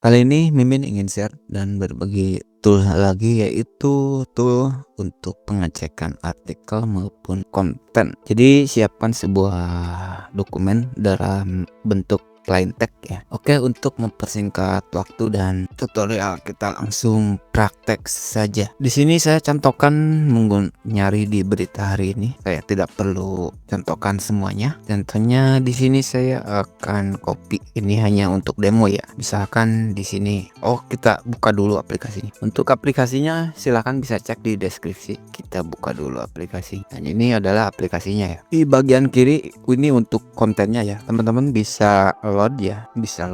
Kali ini Mimin ingin share dan berbagi tool lagi, yaitu tool untuk pengecekan artikel maupun konten. Jadi siapkan sebuah dokumen dalam bentuk plain text ya. Oke, untuk mempersingkat waktu dan tutorial, kita langsung praktek saja. Di sini saya contohkan nyari di berita hari ini. Saya tidak perlu contohkan semuanya. Contohnya di sini saya akan copy. Ini hanya untuk demo ya. Misalkan di sini, kita buka dulu aplikasinya. Untuk aplikasinya silahkan bisa cek di deskripsi. Kita buka dulu aplikasi. Dan ini adalah aplikasinya ya. Di bagian kiri ini untuk kontennya ya. Teman-teman bisa load ya, bisa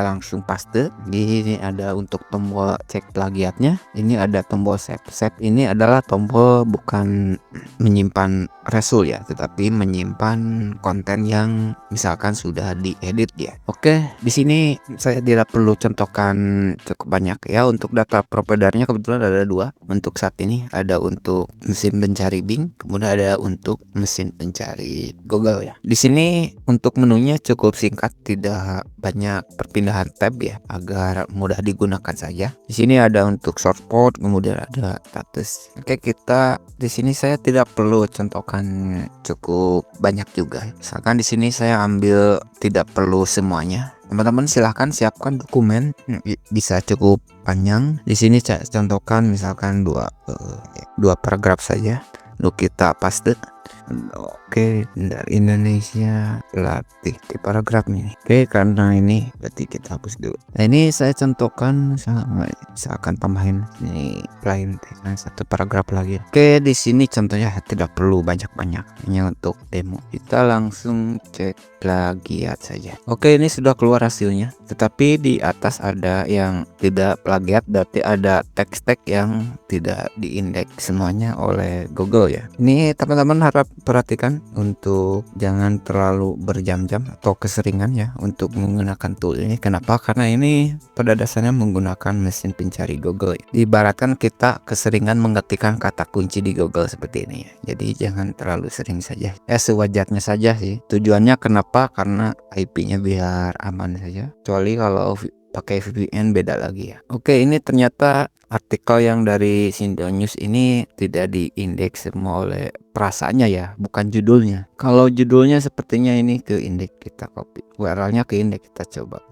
langsung paste. Ini ada untuk tombol cek plagiatnya. Ini ada tombol save. Save ini adalah tombol bukan menyimpan resul ya, tetapi menyimpan konten yang misalkan sudah diedit ya. Oke, di sini saya tidak perlu contohkan cukup banyak ya. Untuk data providernya kebetulan ada dua. Untuk saat ini ada untuk mesin pencari Bing, kemudian ada untuk mesin pencari Google ya. Di sini untuk menunya cukup singkat, tidak banyak perpindahan tab ya, agar mudah digunakan saja. Di sini ada untuk shortcut, kemudian ada status. Oke, kita di sini saya tidak perlu contohkan cukup banyak juga. Misalkan di sini saya ambil tidak perlu semuanya. Teman-teman silahkan siapkan dokumen, bisa cukup panjang. Di sini saya contohkan misalkan dua paragraf saja. Lalu kita paste. Oke, dari Indonesia latih di paragraf ini. Oke, karena ini berarti kita hapus dulu. Nah, ini saya contohkan misalkan tambahin ini lain satu paragraf lagi. Oke, di sini contohnya tidak perlu banyak-banyak, hanya untuk demo. Kita langsung cek plagiat saja. Oke, ini sudah keluar hasilnya. Tetapi di atas ada yang tidak plagiat, berarti ada teks-teks yang tidak diindeks semuanya oleh Google ya. Ini teman-teman harap perhatikan untuk jangan terlalu berjam-jam atau keseringan ya untuk menggunakan tool ini. Kenapa? Karena ini pada dasarnya menggunakan mesin pencari Google ya. Diibaratkan kita keseringan mengetikkan kata kunci di Google seperti ini ya. Jadi jangan terlalu sering saja. Sewajarnya saja sih. Tujuannya kenapa? Karena IP-nya biar aman saja. Kecuali kalau pakai VPN beda lagi ya. Oke, ini ternyata artikel yang dari Sindo News ini tidak diindeks semua oleh perasaannya ya, bukan judulnya. Kalau judulnya sepertinya ini ke indeks, kita copy. URL-nya ke indeks, kita coba.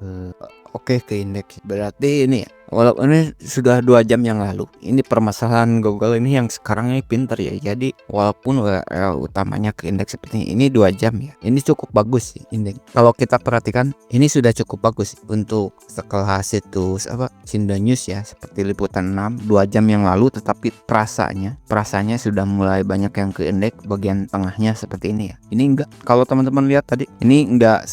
Oke, ke indeks. Berarti ini ya. Walaupun ini sudah 2 jam yang lalu. Ini permasalahan Google ini yang sekarang ini pinter ya. Jadi walaupun URL utamanya ke indeks seperti ini 2 jam ya. Ini cukup bagus sih indeks. Kalau kita perhatikan ini sudah cukup bagus untuk sekelas situs Sindo News ya, seperti Liputan 6 2 jam yang lalu, tetapi perasanya sudah mulai banyak yang ke indeks bagian tengahnya seperti ini ya. Ini enggak, kalau teman-teman lihat tadi, ini enggak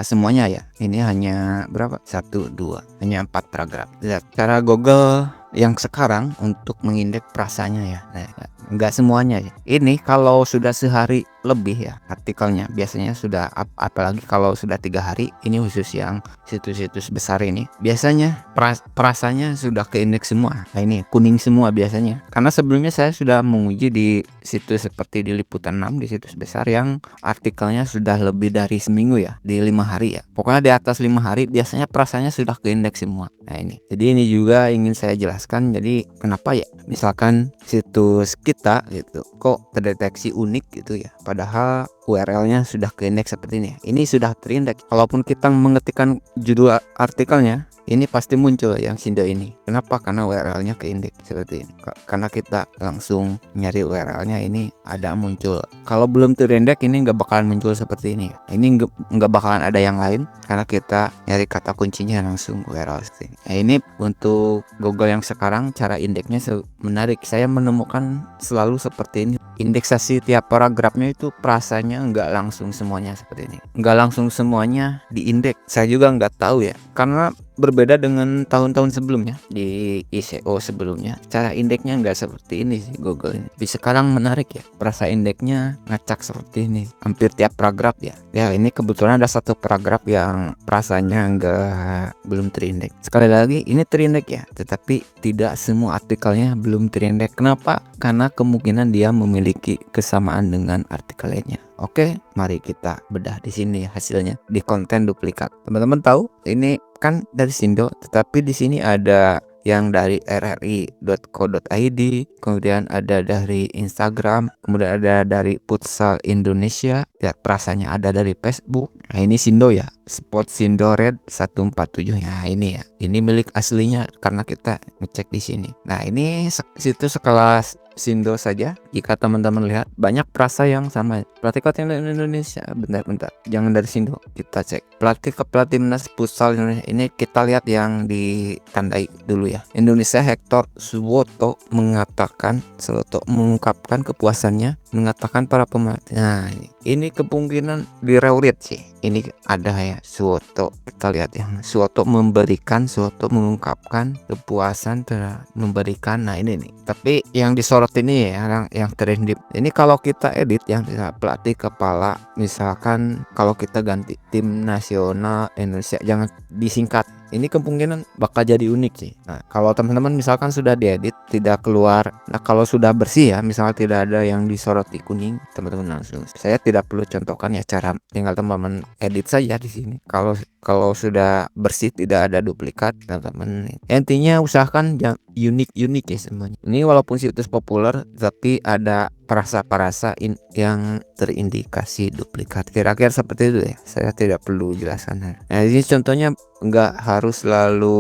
semuanya ya. Ini hanya berapa? 1, 2, hanya 4 paragraf. Lihat cara Google yang sekarang untuk mengindeks perasanya ya. Enggak semuanya ya. Ini kalau sudah sehari lebih ya artikelnya, biasanya sudah apalagi kalau sudah 3 hari, ini khusus yang situs-situs besar ini, biasanya perasanya sudah ke indeks semua. Nah, ini kuning semua biasanya, karena sebelumnya saya sudah menguji di situs seperti di Liputan 6, di situs besar yang artikelnya sudah lebih dari seminggu ya, di 5 hari ya, pokoknya di atas 5 hari biasanya perasanya sudah ke indeks semua. Nah, ini jadi ini juga ingin saya jelaskan. Jadi kenapa ya misalkan situs kita gitu kok terdeteksi unik gitu ya, padahal URL-nya sudah ke indeks seperti ini. Ini sudah terindeks. Kalaupun kita mengetikkan judul artikelnya, ini pasti muncul yang Sindo ini. Kenapa? Karena URL-nya ke indeks seperti ini. Karena kita langsung nyari URL-nya, ini ada muncul. Kalau belum terindeks ini nggak bakalan muncul seperti ini. Ini nggak bakalan ada yang lain karena kita nyari kata kuncinya langsung URL seperti ini. Nah, ini untuk Google yang sekarang cara indeksnya menarik. Saya menemukan selalu seperti ini. Indeksasi tiap paragrafnya itu perasanya nggak langsung semuanya seperti ini. Nggak langsung semuanya diindeks. Saya juga nggak tahu ya. Karena berbeda dengan tahun-tahun sebelumnya di ICO sebelumnya, cara indeksnya nggak seperti ini sih Google ini. Tapi sekarang menarik ya, perasa indeksnya ngacak seperti ini hampir tiap paragraf ya. Ya, ini kebetulan ada satu paragraf yang perasanya belum terindeks. Sekali lagi ini terindeks ya, tetapi tidak semua artikelnya belum terindeks. Kenapa? Karena kemungkinan dia memiliki kesamaan dengan artikel lainnya. Oke, mari kita bedah di sini hasilnya di konten duplikat. Teman-teman tahu ini kan dari Sindo, tetapi di sini ada yang dari rri.co.id, kemudian ada dari Instagram, kemudian ada dari Futsal Indonesia, ya rasanya ada dari Facebook. Nah ini Sindo ya, Spot Sindo Red 147. Nah ini ya, ini milik aslinya karena kita ngecek di sini. Nah ini situs sekelas Sindo saja. Jika teman-teman lihat banyak frasa yang sama. Pelatih Kontingen Indonesia, bentar, jangan dari Sindo, kita cek. Pelatih Timnas Futsal Indonesia, ini kita lihat yang ditandai dulu ya. Indonesia Hector Suwoto mengungkapkan kepuasannya, mengatakan para pemain. Nah, ini kemungkinan direurit sih. Ini ada ya Suwoto. Kita lihat yang Suwoto mengungkapkan kepuasan memberikan. Nah ini nih. Tapi yang disorot ini ya, yang terindip. Ini kalau kita edit yang pelatih kepala, misalkan kalau kita ganti tim nasional Indonesia, jangan disingkat. Ini kemungkinan bakal jadi unik sih. Nah, kalau teman-teman misalkan sudah diedit tidak keluar, nah kalau sudah bersih ya, misalnya tidak ada yang disoroti kuning, teman-teman langsung. Saya tidak perlu contohkan ya cara, tinggal teman-teman edit saja di sini. Kalau sudah bersih tidak ada duplikat, teman-teman. Intinya usahakan unik ya semuanya. Ini walaupun situs populer, tapi ada perasa yang terindikasi duplikat. Kira-kira seperti itu ya. Saya tidak perlu jelaskan. Nah ini contohnya nggak harus selalu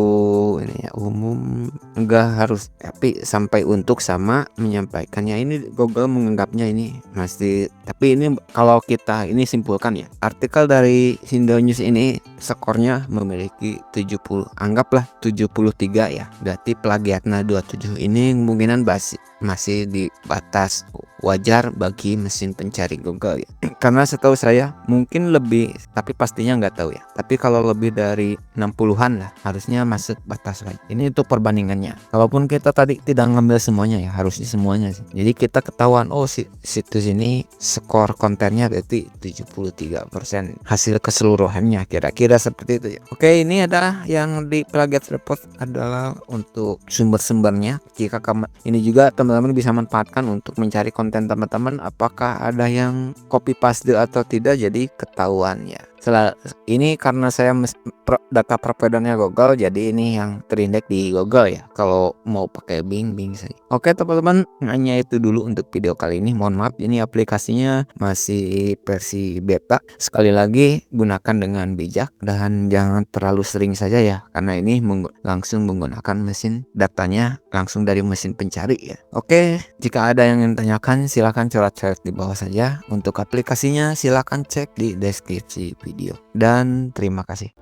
ini ya, umum, nggak harus, tapi sampai untuk sama menyampaikannya. Ini Google menganggapnya ini masih, tapi ini kalau kita ini simpulkan ya, artikel dari Sindo News ini skornya memiliki 70, anggaplah 73 ya, berarti plagiatnya 27. Ini kemungkinan masih di batas wajar bagi mesin pencari Google ya. Karena setahu saya mungkin lebih, tapi pastinya nggak tahu ya, tapi kalau lebih dari 60-an lah harusnya masuk batas wajar. Ini untuk perbandingannya. Kalaupun kita tadi tidak ngambil semuanya ya, harusnya semuanya sih. Jadi kita ketahuan, oh situs ini skor kontennya berarti 73% hasil keseluruhannya, kira-kira seperti itu ya. Oke, ini adalah yang di plagiat report adalah untuk sumber-sumbernya. Jika ini juga teman-teman bisa manfaatkan untuk mencari konten teman-teman, apakah ada yang copy paste atau tidak, jadi ketahuan ya. Ini karena saya data providernya Google, jadi ini yang terindeks di Google ya. Kalau mau pakai Bing saja. Oke teman-teman, hanya itu dulu untuk video kali ini. Mohon maaf, ini aplikasinya masih versi beta. Sekali lagi gunakan dengan bijak dan jangan terlalu sering saja ya, karena ini langsung menggunakan mesin datanya langsung dari mesin pencari ya. Oke, jika ada yang ingin tanyakan silahkan coret-coret di bawah saja. Untuk aplikasinya silahkan cek di deskripsi video. Dan terima kasih.